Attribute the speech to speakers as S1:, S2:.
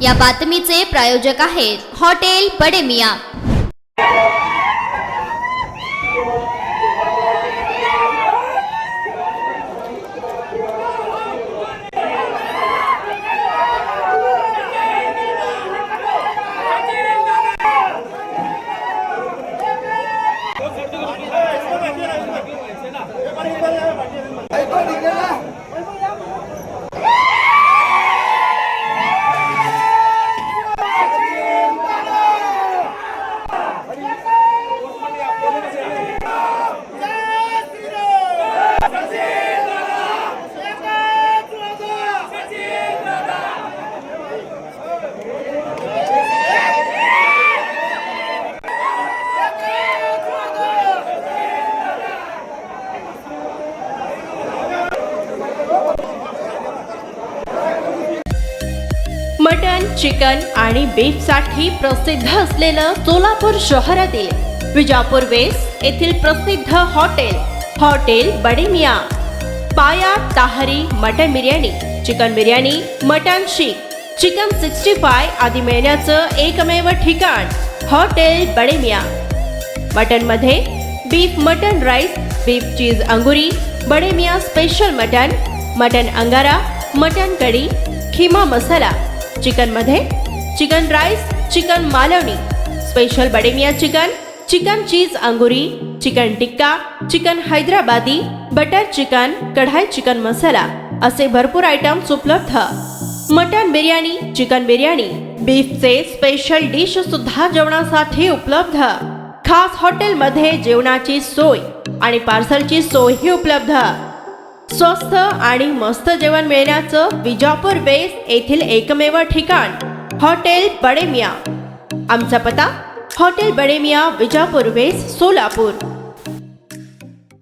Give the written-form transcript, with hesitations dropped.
S1: या बातमीचे प्रायोजक आहेत hotel Bade Miyan.
S2: Mutton, chicken आणि बीफ साठी प्रसिद्ध असलेलं सोलापूर शहरातील विजापूर वेस्ट येथील प्रसिद्ध hotel Bade Miyan. Paya tahri mutton biryani, chicken biryani, mutton seekh, chicken 65 आदी मिळण्याचं एकमेव ठिकाण हॉटेल बडे मियां। मटन मध्ये beef mutton rice, beef cheese angoori, Bade Miyan special mutton angara, mutton kadhi, kheema masala. Chicken मध्ये chicken rice, chicken Malvani, special Bade Miyan chicken, chicken cheese angoori, chicken tikka, chicken Hyderabadi, butter chicken, kadai chicken masala असे भरपूर आयटम्स उपलब्ध। मटन बिर्याणी, चिकन बिर्याणी, बीफचे स्पेशल डिश सुद्धा जेवणासाठी उपलब्ध। खास हॉटेलमध्ये जेवणाची सोय आणि पार्सलची सोयही उपलब्ध। स्वस्त आणि मस्त जेवण मिळण्याचं विजापूर वेस्ट येथील एकमेव ठिकाण हॉटेल बडे मियां। आमचा पत्ता हॉटेल बडे मियां, विजापूर वेस्ट, सोलापूर।